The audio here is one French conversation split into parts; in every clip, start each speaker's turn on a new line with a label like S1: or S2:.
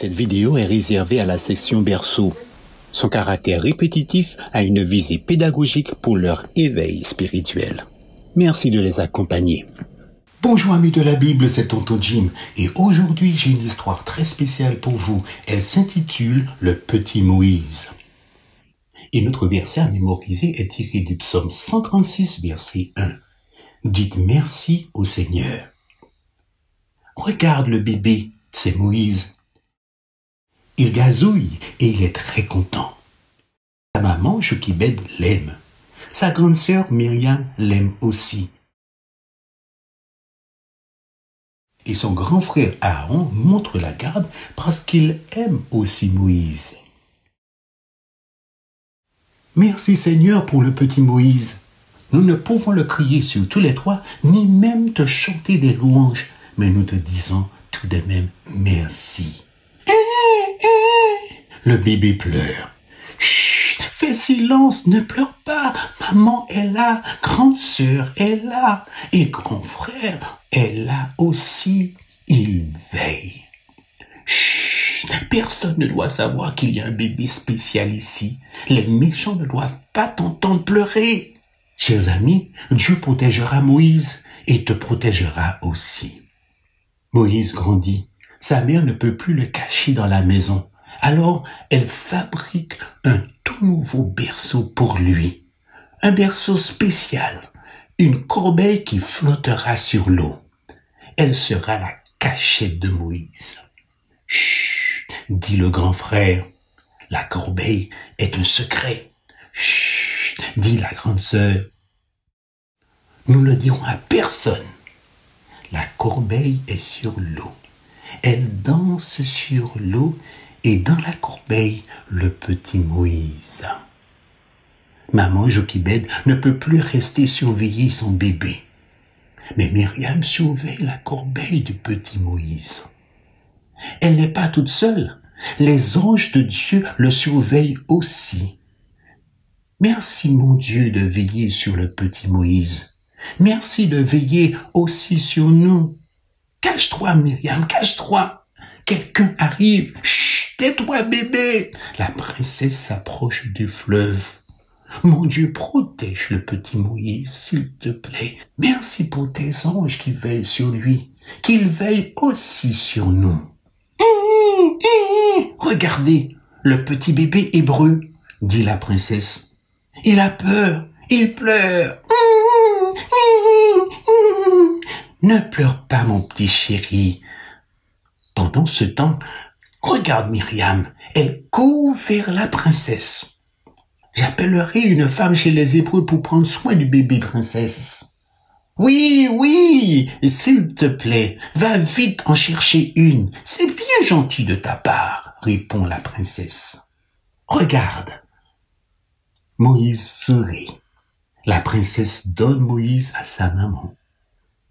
S1: Cette vidéo est réservée à la section berceau. Son caractère répétitif a une visée pédagogique pour leur éveil spirituel. Merci de les accompagner.
S2: Bonjour amis de la Bible, c'est Tonton Jim et aujourd'hui j'ai une histoire très spéciale pour vous. Elle s'intitule Le Petit Moïse. Et notre verset à mémoriser est tiré du psaume 136, verset 1. Dites merci au Seigneur. Regarde le bébé, c'est Moïse. Il gazouille et il est très content. Sa maman, Jochebed, l'aime. Sa grande sœur, Myriam, l'aime aussi. Et son grand frère Aaron montre la garde parce qu'il aime aussi Moïse. Merci Seigneur pour le petit Moïse. Nous ne pouvons le crier sur tous les toits, ni même te chanter des louanges, mais nous te disons tout de même merci. Le bébé pleure. Chut, fais silence, ne pleure pas. Maman est là, grande sœur est là, et grand frère est là aussi. Il veille. Chut, personne ne doit savoir qu'il y a un bébé spécial ici. Les méchants ne doivent pas t'entendre pleurer. Chers amis, Dieu protégera Moïse et te protégera aussi. Moïse grandit. Sa mère ne peut plus le cacher dans la maison. Alors, elle fabrique un tout nouveau berceau pour lui. Un berceau spécial. Une corbeille qui flottera sur l'eau. Elle sera la cachette de Moïse. Chut, dit le grand frère. La corbeille est un secret. Chut, dit la grande sœur. Nous ne le dirons à personne. La corbeille est sur l'eau. Elle danse sur l'eau et dans la corbeille, le petit Moïse. Maman Jochebed ne peut plus rester surveiller son bébé. Mais Myriam surveille la corbeille du petit Moïse. Elle n'est pas toute seule. Les anges de Dieu le surveillent aussi. Merci mon Dieu de veiller sur le petit Moïse. Merci de veiller aussi sur nous. Cache-toi Myriam, cache-toi. Quelqu'un arrive. Chut, tais-toi bébé. La princesse s'approche du fleuve. Mon Dieu, protège le petit Moïse, s'il te plaît. Merci pour tes anges qui veillent sur lui, qu'ils veillent aussi sur nous. Regardez, le petit bébé hébreu, dit la princesse. Il a peur, il pleure. Ne pleure pas, mon petit chéri. Pendant ce temps, regarde Myriam, elle court vers la princesse. J'appellerai une femme chez les Hébreux pour prendre soin du bébé princesse. Oui, s'il te plaît, va vite en chercher une. C'est bien gentil de ta part, répond la princesse. Regarde. Moïse sourit. La princesse donne Moïse à sa maman.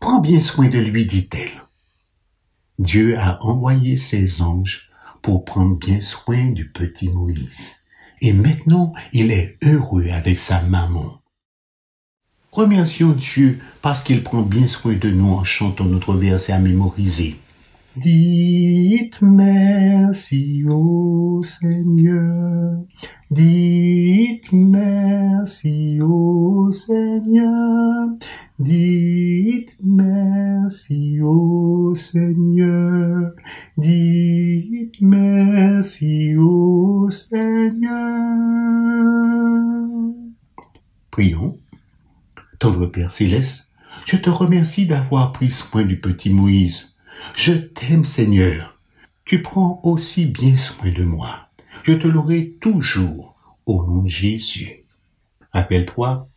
S2: Prends bien soin de lui, dit-elle. Dieu a envoyé ses anges pour prendre bien soin du petit Moïse. Et maintenant, il est heureux avec sa maman. Remercions Dieu parce qu'il prend bien soin de nous en chantant notre verset à mémoriser. Dites merci au Seigneur, dites merci au Seigneur, dites merci au Seigneur, dites merci au Seigneur. Prions. Tendre Père Céleste, je te remercie d'avoir pris soin du petit Moïse. Je t'aime, Seigneur. Tu prends aussi bien soin de moi. Je te louerai toujours au nom de Jésus. Rappelle-toi,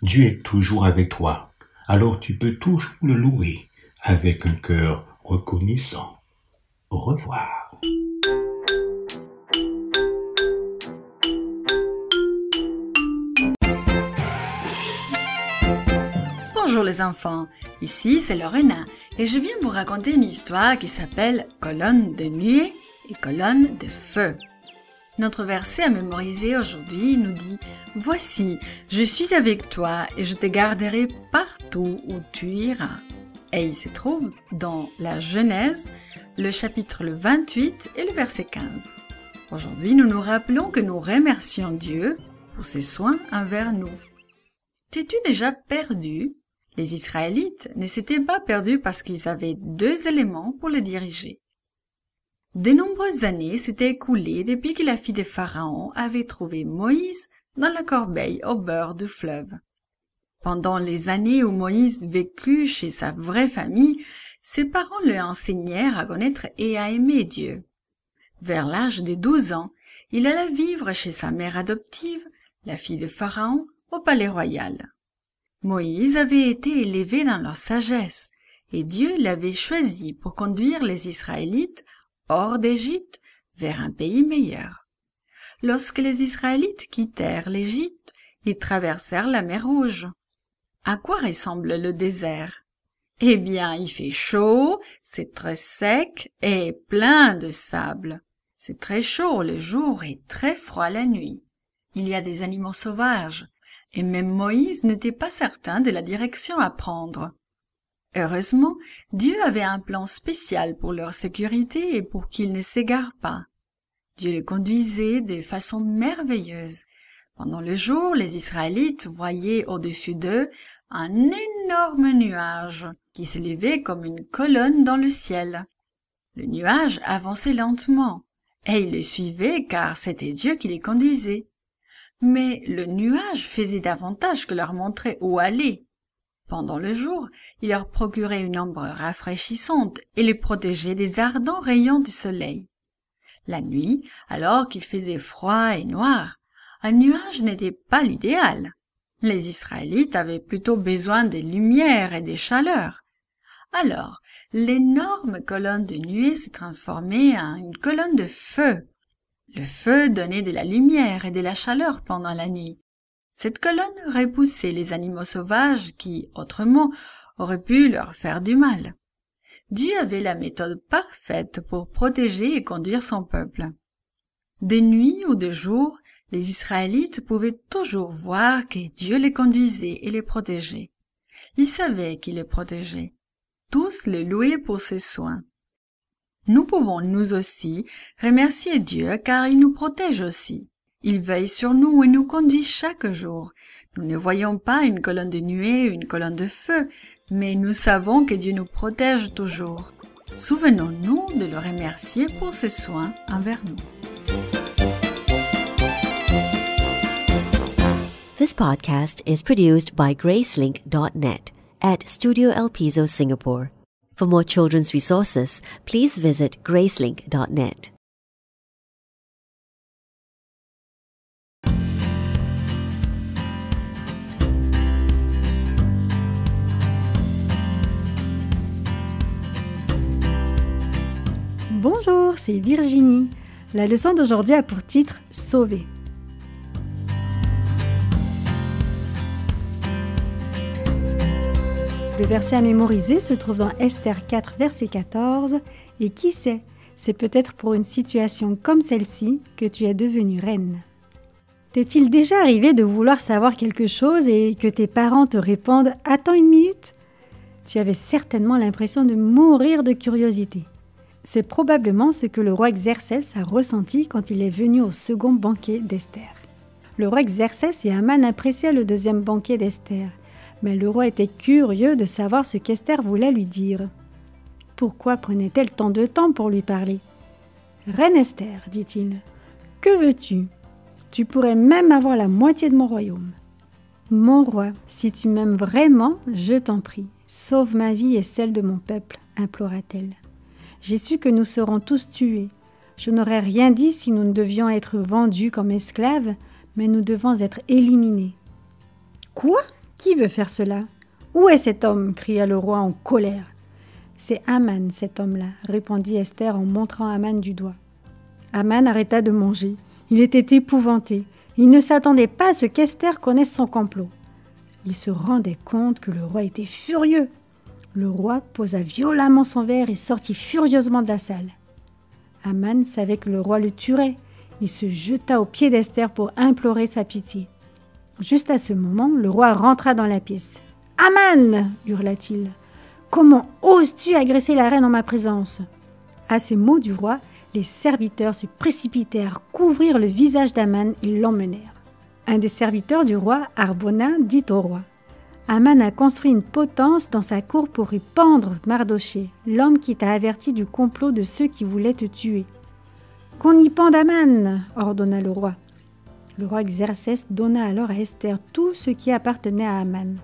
S2: Dieu est toujours avec toi. Alors tu peux toujours le louer avec un cœur reconnaissant. Au revoir.
S3: Bonjour les enfants, ici c'est Lorena et je viens vous raconter une histoire qui s'appelle Colonne de nuée et colonne de feu. Notre verset à mémoriser aujourd'hui nous dit « Voici, je suis avec toi et je te garderai partout où tu iras. » Et il se trouve dans la Genèse, le chapitre 28 et le verset 15. Aujourd'hui, nous nous rappelons que nous remercions Dieu pour ses soins envers nous. T'es-tu déjà perdu? Les Israélites ne s'étaient pas perdus parce qu'ils avaient 2 éléments pour les diriger. De nombreuses années s'étaient écoulées depuis que la fille de Pharaon avait trouvé Moïse dans la corbeille au bord du fleuve. Pendant les années où Moïse vécut chez sa vraie famille, ses parents lui enseignèrent à connaître et à aimer Dieu. Vers l'âge de 12 ans, il alla vivre chez sa mère adoptive, la fille de Pharaon, au palais royal. Moïse avait été élevé dans leur sagesse, et Dieu l'avait choisi pour conduire les Israélites hors d'Égypte vers un pays meilleur. Lorsque les Israélites quittèrent l'Égypte, ils traversèrent la mer Rouge. À quoi ressemble le désert? Eh bien, il fait chaud, c'est très sec et plein de sable. C'est très chaud le jour et très froid la nuit. Il y a des animaux sauvages, et même Moïse n'était pas certain de la direction à prendre. Heureusement, Dieu avait un plan spécial pour leur sécurité et pour qu'ils ne s'égarent pas. Dieu les conduisait de façon merveilleuse. Pendant le jour, les Israélites voyaient au-dessus d'eux un énorme nuage qui s'élevait comme une colonne dans le ciel. Le nuage avançait lentement, et ils le suivaient car c'était Dieu qui les conduisait. Mais le nuage faisait davantage que leur montrer où aller. Pendant le jour, il leur procurait une ombre rafraîchissante et les protégeait des ardents rayons du soleil. La nuit, alors qu'il faisait froid et noir, un nuage n'était pas l'idéal. Les Israélites avaient plutôt besoin de lumière et de chaleur. Alors, l'énorme colonne de nuée se transformait en une colonne de feu. Le feu donnait de la lumière et de la chaleur pendant la nuit. Cette colonne repoussait les animaux sauvages qui, autrement, auraient pu leur faire du mal. Dieu avait la méthode parfaite pour protéger et conduire son peuple. De nuit ou de jour, les Israélites pouvaient toujours voir que Dieu les conduisait et les protégeait. Ils savaient qu'il les protégeait. Tous le louaient pour ses soins. Nous pouvons nous aussi remercier Dieu car il nous protège aussi. Il veille sur nous et nous conduit chaque jour. Nous ne voyons pas une colonne de nuée ou une colonne de feu, mais nous savons que Dieu nous protège toujours. Souvenons-nous de le remercier pour ses soins envers nous.
S4: This podcast is produced by Gracelink.net at Studio El Piso, Singapore. For more children's resources, please visit Gracelink.net.
S5: Bonjour, c'est Virginie. La leçon d'aujourd'hui a pour titre « Sauver ». Le verset à mémoriser se trouve dans Esther 4, verset 14. Et qui sait, c'est peut-être pour une situation comme celle-ci que tu es devenue reine. T'est-il déjà arrivé de vouloir savoir quelque chose et que tes parents te répondent « Attends une minute ». Tu avais certainement l'impression de mourir de curiosité. C'est probablement ce que le roi Xerxès a ressenti quand il est venu au second banquet d'Esther. Le roi Xerxès et Haman appréciaient le deuxième banquet d'Esther, mais le roi était curieux de savoir ce qu'Esther voulait lui dire. Pourquoi prenait-elle tant de temps pour lui parler ? « Reine Esther, dit-il, que veux-tu ? Tu pourrais même avoir la moitié de mon royaume. »« Mon roi, si tu m'aimes vraiment, je t'en prie, sauve ma vie et celle de mon peuple, implora-t-elle. J'ai su que nous serons tous tués. Je n'aurais rien dit si nous ne devions être vendus comme esclaves, mais nous devons être éliminés. »« Quoi ? Qui veut faire cela ? Où est cet homme ? Cria le roi en colère. « C'est Haman, cet homme-là, répondit Esther en montrant Haman du doigt. Haman arrêta de manger. Il était épouvanté. Il ne s'attendait pas à ce qu'Esther connaisse son complot. Il se rendait compte que le roi était furieux. Le roi posa violemment son verre et sortit furieusement de la salle. Haman savait que le roi le tuerait. Il se jeta aux pieds d'Esther pour implorer sa pitié. Juste à ce moment, le roi rentra dans la pièce. « Haman !» hurla-t-il. « Comment oses-tu agresser la reine en ma présence ? À ces mots du roi, les serviteurs se précipitèrent, couvrirent le visage d'Aman et l'emmenèrent. Un des serviteurs du roi, Harbona, dit au roi: Aman a construit une potence dans sa cour pour y pendre Mardochée, l'homme qui t'a averti du complot de ceux qui voulaient te tuer. Qu'on y pende Aman, ordonna le roi. Le roi Xerxès donna alors à Esther tout ce qui appartenait à Aman.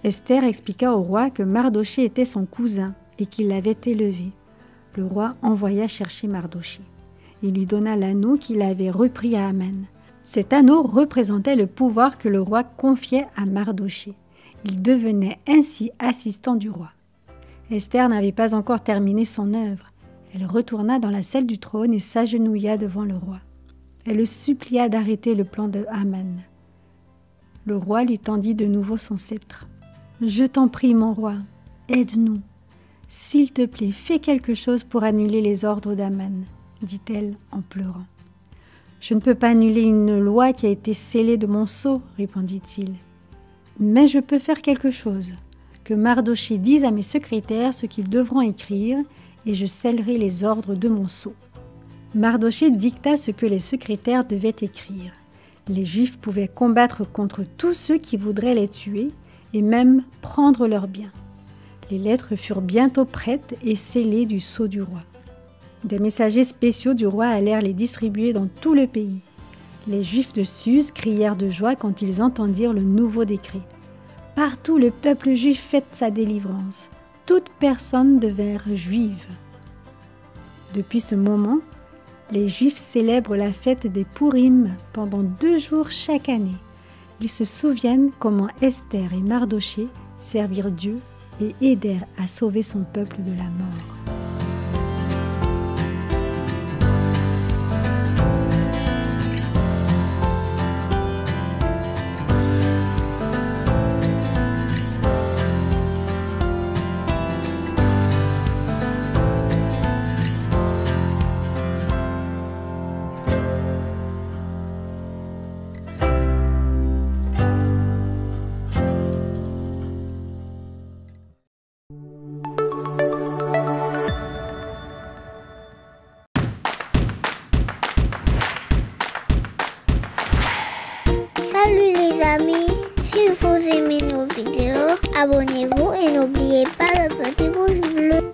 S5: Esther expliqua au roi que Mardochée était son cousin et qu'il l'avait élevé. Le roi envoya chercher Mardochée. Il lui donna l'anneau qu'il avait repris à Aman. Cet anneau représentait le pouvoir que le roi confiait à Mardochée. Il devenait ainsi assistant du roi. Esther n'avait pas encore terminé son œuvre. Elle retourna dans la salle du trône et s'agenouilla devant le roi. Elle le supplia d'arrêter le plan de Haman. Le roi lui tendit de nouveau son sceptre. « Je t'en prie, mon roi, aide-nous. S'il te plaît, fais quelque chose pour annuler les ordres d'Haman, » dit-elle en pleurant. « Je ne peux pas annuler une loi qui a été scellée de mon sceau, » répondit-il. « Mais je peux faire quelque chose. Que Mardochée dise à mes secrétaires ce qu'ils devront écrire, et je scellerai les ordres de mon sceau. » Mardochée dicta ce que les secrétaires devaient écrire. Les Juifs pouvaient combattre contre tous ceux qui voudraient les tuer, et même prendre leurs biens. Les lettres furent bientôt prêtes et scellées du sceau du roi. Des messagers spéciaux du roi allèrent les distribuer dans tout le pays. Les Juifs de Suse crièrent de joie quand ils entendirent le nouveau décret. Partout le peuple juif fête sa délivrance. Toute personne devint juive. Depuis ce moment, les Juifs célèbrent la fête des Pourim pendant 2 jours chaque année. Ils se souviennent comment Esther et Mardochée servirent Dieu et aidèrent à sauver son peuple de la mort.
S6: Salut les amis, si vous aimez nos vidéos, abonnez-vous et n'oubliez pas le petit pouce bleu.